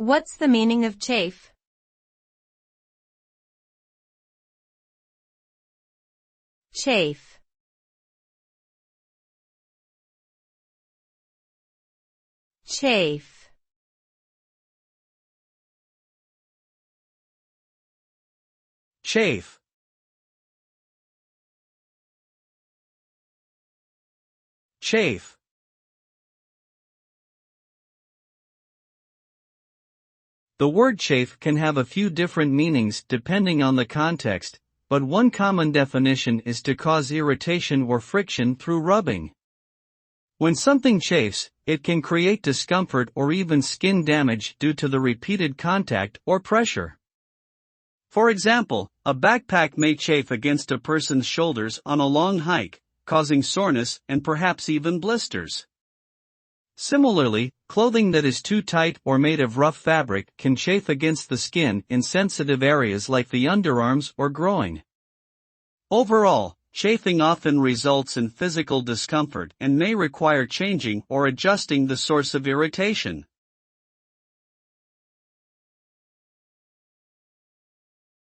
What's the meaning of chafe? Chafe. Chafe. Chafe. Chafe. The word chafe can have a few different meanings depending on the context, but one common definition is to cause irritation or friction through rubbing. When something chafes, it can create discomfort or even skin damage due to the repeated contact or pressure. For example, a backpack may chafe against a person's shoulders on a long hike, causing soreness and perhaps even blisters. Similarly, clothing that is too tight or made of rough fabric can chafe against the skin in sensitive areas like the underarms or groin. Overall, chafing often results in physical discomfort and may require changing or adjusting the source of irritation.